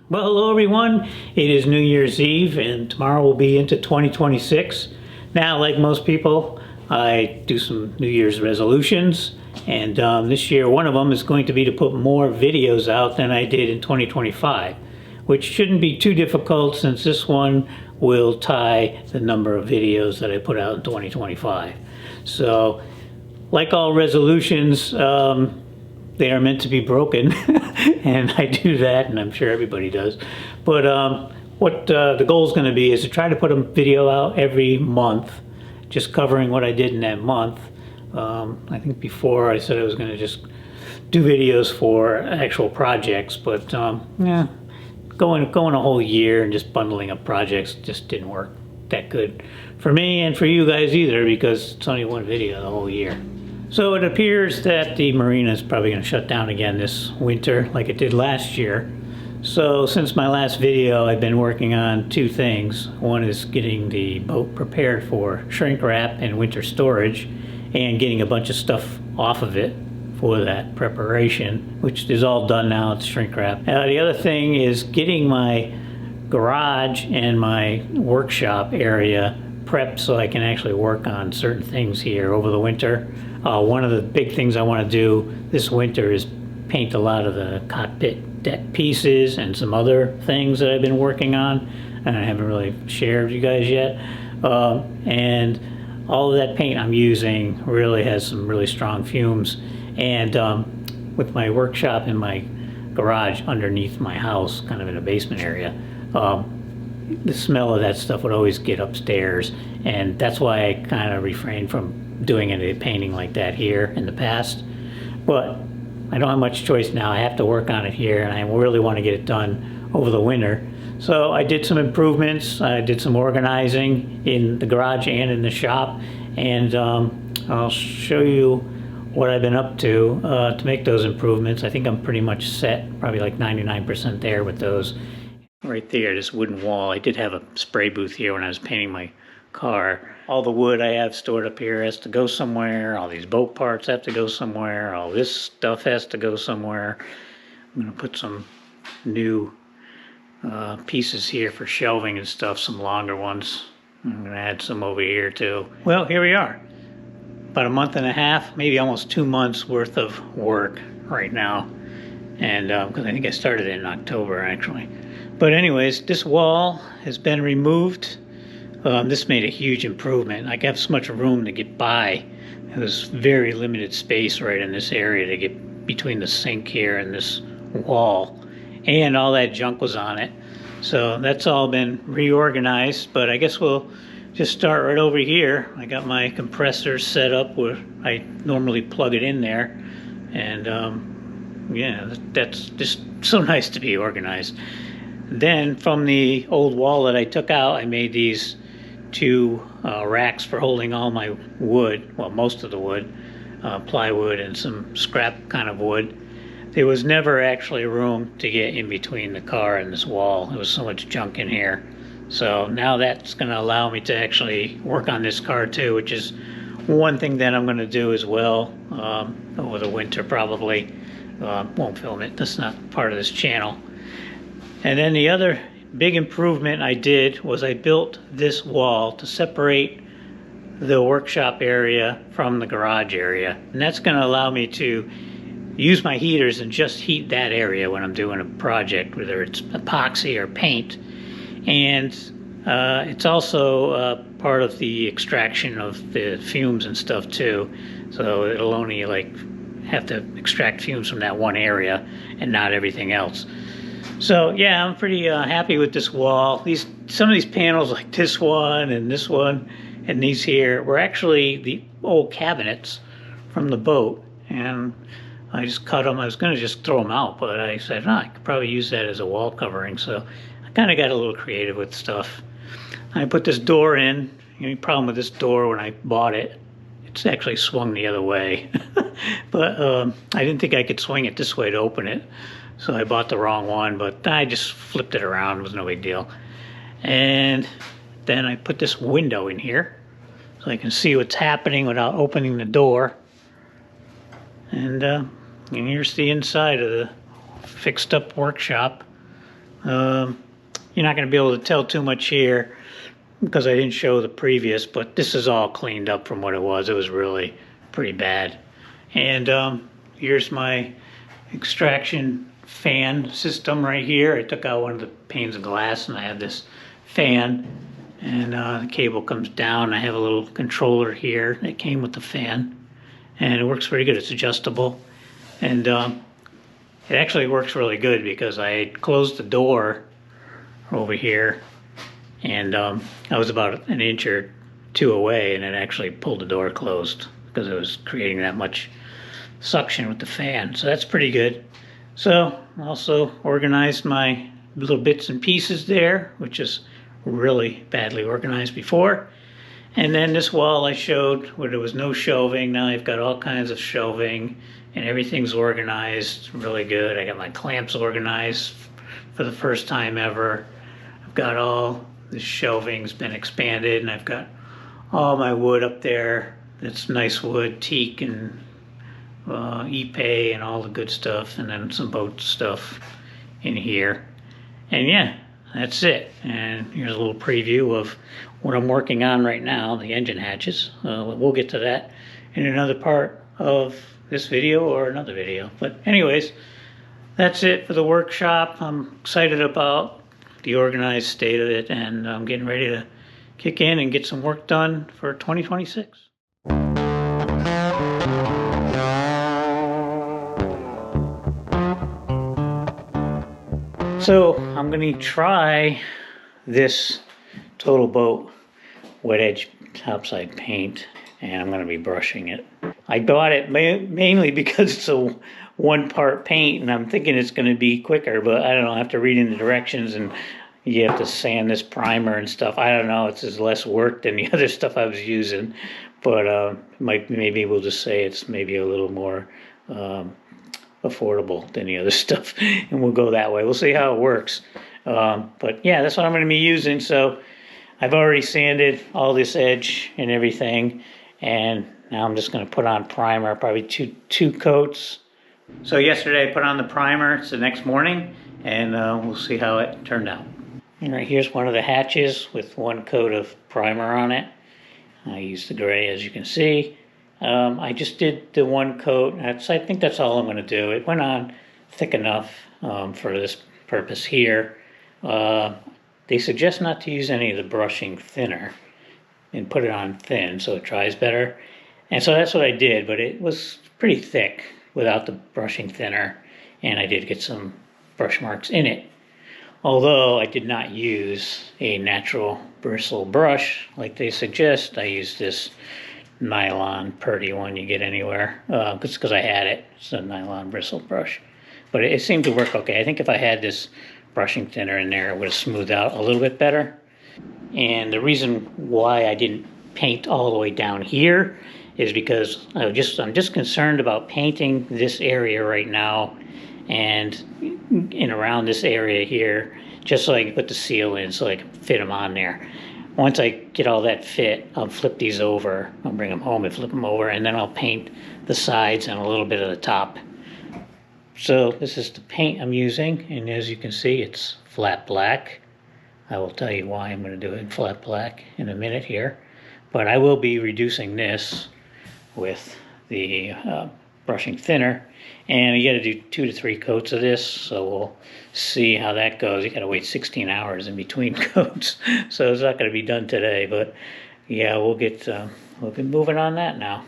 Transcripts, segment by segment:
Well, hello everyone. It is New Year's Eve and tomorrow will be into 2026. Now, like most people, I do some New Year's resolutions, and this year one of them is going to be to put more videos out than I did in 2025, which shouldn't be too difficult since this one will tie the number of videos that I put out in 2025. So, like all resolutions, they are meant to be broken, and I do that, and I'm sure everybody does. But what the goal is going to be is to try to put a video out every month, just covering what I did in that month. I think before I said I was going to just do videos for actual projects, but yeah, going a whole year and just bundling up projects just didn't work that good for me and for you guys either, because it's only one video the whole year. So it appears that the marina is probably going to shut down again this winter like it did last year. So since my last video, I've been working on two things. One is getting the boat prepared for shrink wrap and winter storage, and getting a bunch of stuff off of it for that preparation, which is all done now. It's shrink wrap. The other thing is getting my garage and my workshop area prepped so I can actually work on certain things here over the winter. One of the big things I want to do this winter is paint a lot of the cockpit deck pieces and some other things that I've been working on, and I haven't really shared with you guys yet. And all of that paint I'm using really has some really strong fumes, and with my workshop and my garage underneath my house, kind of in a basement area, the smell of that stuff would always get upstairs, and that's why I kind of refrained from doing any painting like that here in the past. But I don't have much choice now. I have to work on it here, and I really want to get it done over the winter. So I did some improvements. I did some organizing in the garage and in the shop, and I'll show you what I've been up to make those improvements. I think I'm pretty much set, probably like 99% there with those. Right there, this wooden wall. I did have a spray booth here when I was painting my car. All the wood I have stored up here has to go somewhere. All these boat parts have to go somewhere. All this stuff has to go somewhere. I'm going to put some new pieces here for shelving and stuff, some longer ones. I'm going to add some over here too. Well, here we are. About a month and a half, maybe almost 2 months worth of work right now. And because I think I started it in October actually. But anyways, this wall has been removed. This made a huge improvement. I have so much room to get by. There's very limited space right in this area to get between the sink here and this wall. And all that junk was on it. So that's all been reorganized, but I guess we'll just start right over here. I got my compressor set up where I normally plug it in there. And yeah, that's just so nice to be organized. Then from the old wall that I took out, I made these two racks for holding all my wood, well, most of the wood, plywood and some scrap kind of wood. There was never actually room to get in between the car and this wall. There was so much junk in here. So now that's going to allow me to actually work on this car too, which is one thing that I'm going to do as well over the winter probably. Won't film it, that's not part of this channel. And then the other big improvement I did was I built this wall to separate the workshop area from the garage area. And that's going to allow me to use my heaters and just heat that area when I'm doing a project, whether it's epoxy or paint. And it's also part of the extraction of the fumes and stuff too. So it'll only have to extract fumes from that one area and not everything else. So yeah, I'm pretty happy with this wall. Some of these panels, like this one and these here, were actually the old cabinets from the boat, and I just cut them. I was going to just throw them out, but I said, I could probably use that as a wall covering. So I kind of got a little creative with stuff. I put this door in. The only problem with this door when I bought it, it's actually swung the other way. But I didn't think I could swing it this way to open it. So I bought the wrong one, but I just flipped it around. It was no big deal. And then I put this window in here so I can see what's happening without opening the door. And here's the inside of the fixed up workshop. You're not going to be able to tell too much here because I didn't show the previous, but this is all cleaned up from what it was. It was really pretty bad. And here's my extraction fan system right here. I took out one of the panes of glass and I have this fan, and the cable comes down. I have a little controller here that came with the fan, and it works pretty good. It's adjustable, and it actually works really good because I closed the door over here, and I was about an inch or two away, and it actually pulled the door closed because it was creating that much suction with the fan. So that's pretty good. So also organized my little bits and pieces there, which is really badly organized before. And then this wall I showed where there was no shelving. Now I've got all kinds of shelving and everything's organized really good. I got my clamps organized for the first time ever. I've got all the shelving's been expanded, and I've got all my wood up there. That's nice wood, teak and Ipe and all the good stuff, and then some boat stuff in here. And yeah, that's it. And here's a little preview of what I'm working on right now, the engine hatches. We'll get to that in another part of this video or another video. But anyways, that's it for the workshop. I'm excited about the organized state of it, and I'm getting ready to kick in and get some work done for 2026. So I'm going to try this Total Boat wet edge topside paint, and I'm going to be brushing it. I bought it mainly because it's a one-part paint, and I'm thinking it's going to be quicker, but I don't know. I have to read in the directions, and you have to sand this primer and stuff. I don't know. It's just less work than the other stuff I was using, but maybe we'll just say it's maybe a little more affordable than the other stuff, and we'll go that way. We'll see how it works. But yeah, that's what I'm going to be using. So I've already sanded all this edge and everything, and now I'm just going to put on primer, probably two coats. So yesterday I put on the primer. It's the next morning, and we'll see how it turned out. All right, here's one of the hatches with one coat of primer on it. I used the gray, as you can see. I just did the one coat. I think that's all I'm going to do. It went on thick enough for this purpose here. They suggest not to use any of the brushing thinner and put it on thin so it dries better. And so that's what I did, but it was pretty thick without the brushing thinner, and I did get some brush marks in it. Although I did not use a natural bristle brush like they suggest. I used this nylon purdy one you get anywhere, because I had it. It's a nylon bristle brush, but it seemed to work okay. I think if I had this brushing thinner in there, it would have smoothed out a little bit better. And the reason why I didn't paint all the way down here is because I'm just concerned about painting this area right now and in around this area here, just so I can put the seal in so I can fit them on there. Once I get all that fit, I'll flip these over. I'll bring them home and flip them over, and then I'll paint the sides and a little bit of the top. So this is the paint I'm using, and as you can see, it's flat black. I will tell you why I'm going to do it in flat black in a minute here. But I will be reducing this with the brushing thinner, and you got to do 2 to 3 coats of this, so we'll see how that goes. You got to wait 16 hours in between coats, so it's not going to be done today, but yeah, we'll get moving on that now.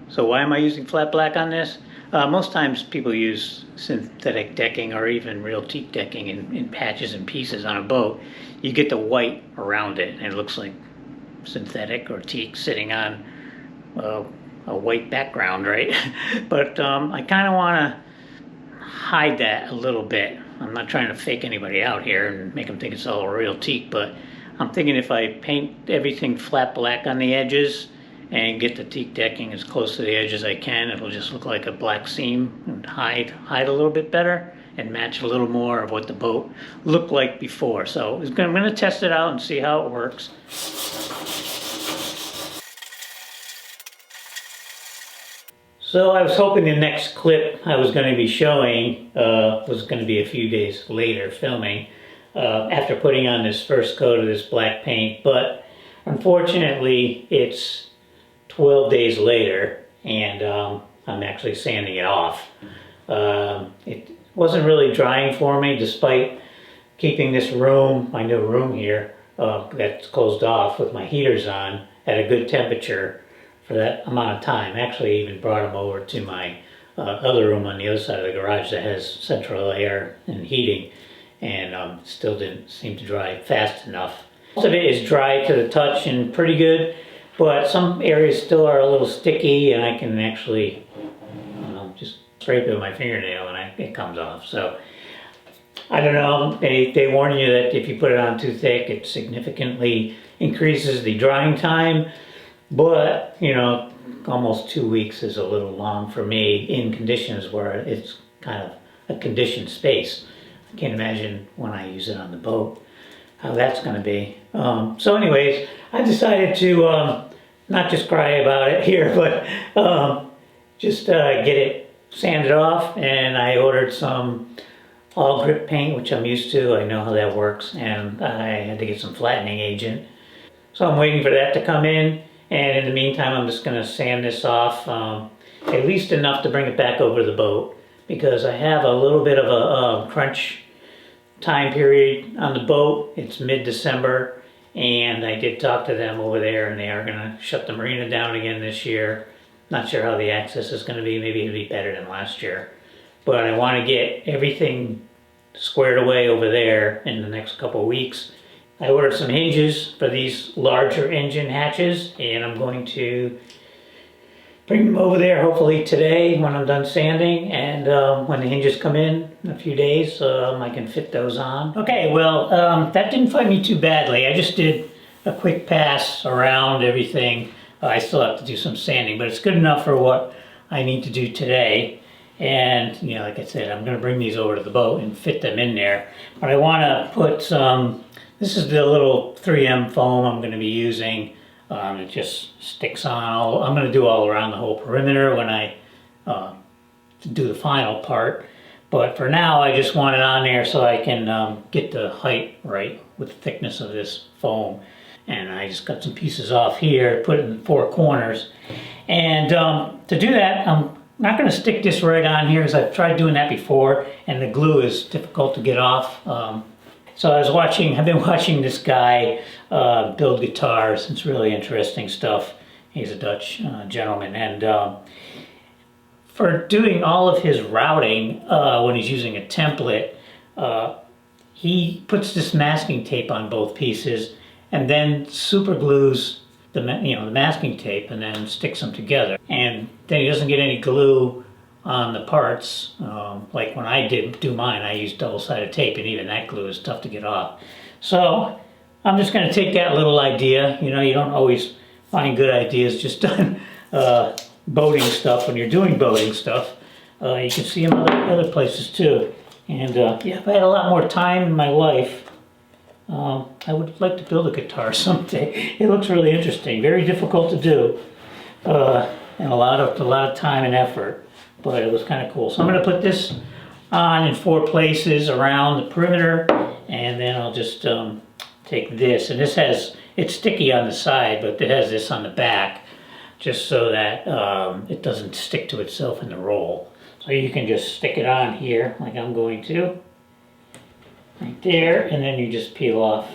So why am I using flat black on this? Most times people use synthetic decking or even real teak decking in patches and pieces on a boat. You get the white around it, and it looks like synthetic or teak sitting on a white background, right? But I kind of want to hide that a little bit. I'm not trying to fake anybody out here and make them think it's all real teak, but I'm thinking if I paint everything flat black on the edges and get the teak decking as close to the edge as I can, it'll just look like a black seam and hide a little bit better and match a little more of what the boat looked like before. So I'm going to test it out and see how it works. So I was hoping the next clip I was going to be showing was going to be a few days later filming, after putting on this first coat of this black paint, but unfortunately it's 12 days later and I'm actually sanding it off. It wasn't really drying for me despite keeping this room, my new room here, that's closed off with my heaters on at a good temperature for that amount of time. Actually even brought them over to my other room on the other side of the garage that has central air and heating, and still didn't seem to dry fast enough. Most of it is dry to the touch and pretty good, but some areas still are a little sticky, and I can actually just scrape it with my fingernail and it comes off. So I don't know, they warn you that if you put it on too thick, it significantly increases the drying time, but you know, almost 2 weeks is a little long for me in conditions where it's kind of a conditioned space. I can't imagine when I use it on the boat how that's going to be. So anyways, I decided to not just cry about it here, but just get it sanded off, and I ordered some all grip paint, which I'm used to. I know how that works, and I had to get some flattening agent. So I'm waiting for that to come in, and in the meantime I'm just going to sand this off at least enough to bring it back over the boat, because I have a little bit of a crunch time period on the boat. It's mid-December, and I did talk to them over there, and they are going to shut the marina down again this year. Not sure how the access is going to be. Maybe it'll be better than last year. But I want to get everything squared away over there in the next couple of weeks. I ordered some hinges for these larger engine hatches, and I'm going to bring them over there hopefully today when I'm done sanding, and when the hinges come in a few days, I can fit those on. Okay, well, that didn't find me too badly. I just did a quick pass around everything. I still have to do some sanding, but it's good enough for what I need to do today. And, you know, like I said, I'm going to bring these over to the boat and fit them in there. But I want to put some, this is the little 3M foam I'm going to be using. It just sticks on. I'm going to do all around the whole perimeter when I do the final part. But for now, I just want it on there so I can get the height right with the thickness of this foam. And I just got some pieces off here, put it in the 4 corners. And to do that, I'm not going to stick this right on here, as I've tried doing that before, and the glue is difficult to get off. So I've been watching this guy build guitars. It's really interesting stuff. He's a Dutch gentleman, and for doing all of his routing, when he's using a template, he puts this masking tape on both pieces, and then super glues the masking tape, and then sticks them together. And then he doesn't get any glue on the parts. Like when I do mine, I used double-sided tape, and even that glue is tough to get off. So I'm just going to take that little idea. You know, you don't always find good ideas just on boating stuff when you're doing boating stuff. You can see them other places too. And yeah, if I had a lot more time in my life, I would like to build a guitar someday. It looks really interesting, very difficult to do, and a lot of time and effort, but it was kind of cool. So I'm going to put this on in 4 places around the perimeter, and then I'll just take this, and it's sticky on the side, but it has this on the back, just so that it doesn't stick to itself in the roll. So you can just stick it on here, like I'm going to. Right there, and then you just peel off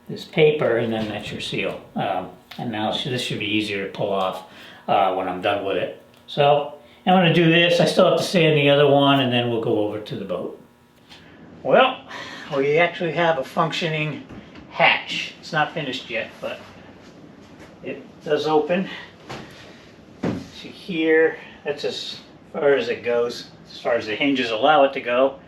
this paper, and then that's your seal. And now this should be easier to pull off when I'm done with it. So I'm going to do this. I still have to sand the other one, and then we'll go over to the boat. Well, we actually have a functioning hatch. It's not finished yet, but it does open. See here, that's as far as it goes, as far as the hinges allow it to go.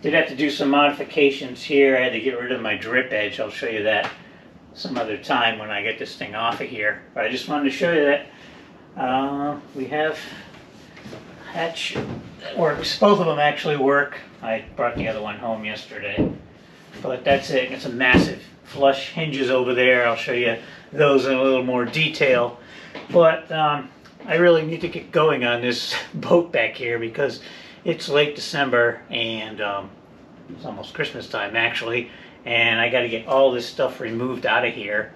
Did have to do some modifications here. I had to get rid of my drip edge. I'll show you that some other time when I get this thing off of here. But I just wanted to show you that we have a hatch that works. Both of them actually work. I brought the other one home yesterday. But that's it. It's a massive flush hinges over there. I'll show you those in a little more detail. But I really need to get going on this boat back here, because it's late December, and It's almost Christmas time actually, and I got to get all this stuff removed out of here.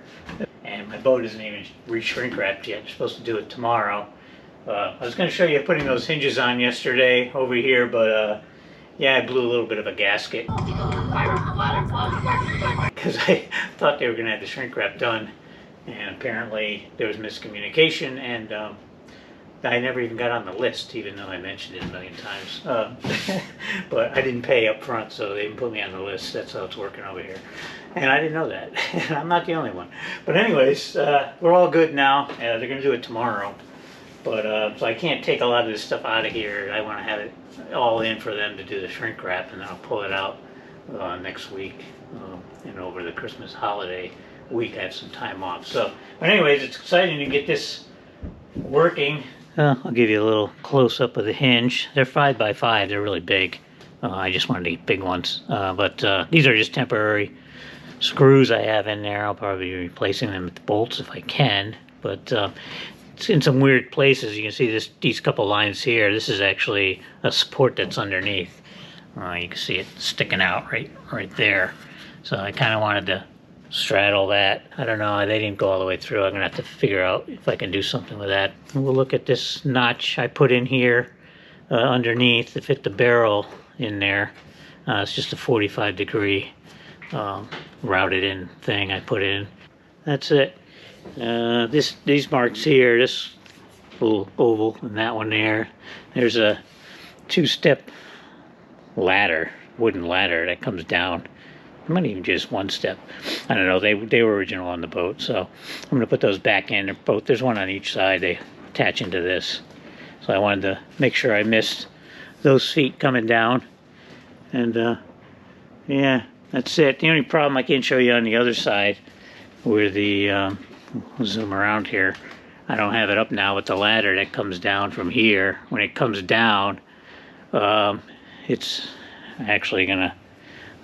And my boat isn't even re-shrink wrapped yet. I'm supposed to do it tomorrow. I was going to show you putting those hinges on yesterday over here, but yeah, I blew a little bit of a gasket because I thought they were going to have the shrink wrap done, and apparently there was miscommunication, and I never even got on the list, even though I mentioned it a million times. But I didn't pay up front, so they didn't put me on the list. That's how it's working over here. And I didn't know that. And I'm not the only one. But anyways, we're all good now. They're going to do it tomorrow. But so I can't take a lot of this stuff out of here. I want to have it all in for them to do the shrink wrap, and then I'll pull it out next week. And over the Christmas holiday week, I have some time off. So, but anyways, it's exciting to get this working. I'll give you a little close-up of the hinge. They're 5x5. They're really big. I just wanted to get big ones. But these are just temporary screws I have in there. I'll probably be replacing them with the bolts if I can. But it's in some weird places. You can see these couple lines here. This is actually a support that's underneath. You can see it sticking out right there. So I kind of wanted to straddle that. I don't know, they didn't go all the way through. I'm gonna have to figure out if I can do something with that. And we'll look at this notch I put in here underneath to fit the barrel in there. It's just a 45-degree routed in thing I put in. That's it. These marks here, this little oval and that one there, there's a 2-step ladder, wooden ladder that comes down. It might even just 1 step. I don't know. They were original on the boat, so I'm going to put those back in. Both, there's one on each side. They attach into this. So I wanted to make sure I missed those feet coming down. And yeah, that's it. The only problem I can't show you on the other side, where the zoom around here. I don't have it up now with the ladder that comes down from here. When it comes down, it's actually gonna.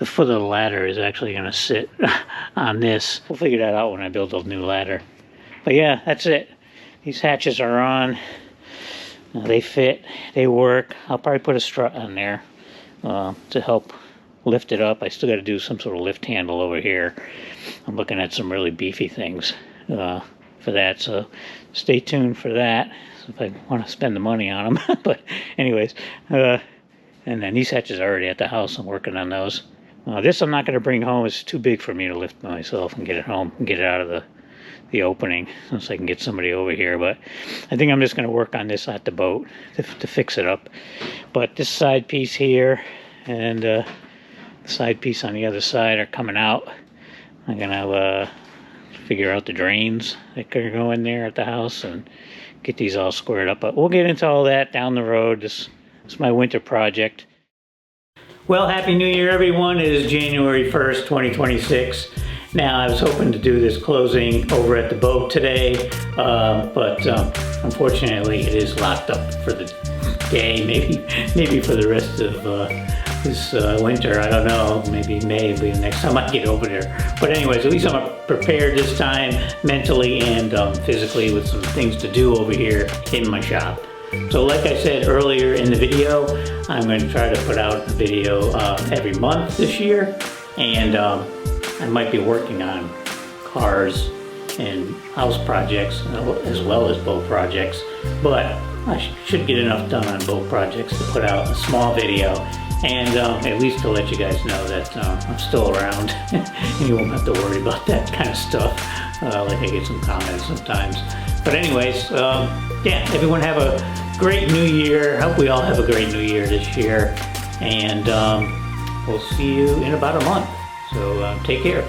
The foot of the ladder is actually going to sit on this. We'll figure that out when I build a new ladder. But yeah, that's it. These hatches are on. They fit. They work. I'll probably put a strut on there to help lift it up. I still got to do some sort of lift handle over here. I'm looking at some really beefy things for that. So stay tuned for that if I want to spend the money on them. But anyways, and then these hatches are already at the house. I'm working on those. This I'm not going to bring home. It's too big for me to lift myself and get it home and get it out of the opening so I can get somebody over here. But I think I'm just going to work on this at the boat to fix it up. But this side piece here and the side piece on the other side are coming out. I'm going to figure out the drains that could go in there at the house and get these all squared up. But we'll get into all that down the road. This is my winter project. Well, Happy New Year, everyone. It is January 1st, 2026. Now, I was hoping to do this closing over at the boat today, but unfortunately, it is locked up for the day, maybe for the rest of this winter. I don't know. Maybe May will be the next time I get over there. But anyways, at least I'm prepared this time, mentally and physically, with some things to do over here in my shop. So like I said earlier in the video, I'm going to try to put out a video every month this year, and I might be working on cars and house projects as well as boat projects, but I should get enough done on boat projects to put out a small video, and at least to let you guys know that I'm still around and you won't have to worry about that kind of stuff, like I get some comments sometimes. But anyways, yeah, everyone have a great new year. I hope we all have a great new year this year. And we'll see you in about a month. So take care.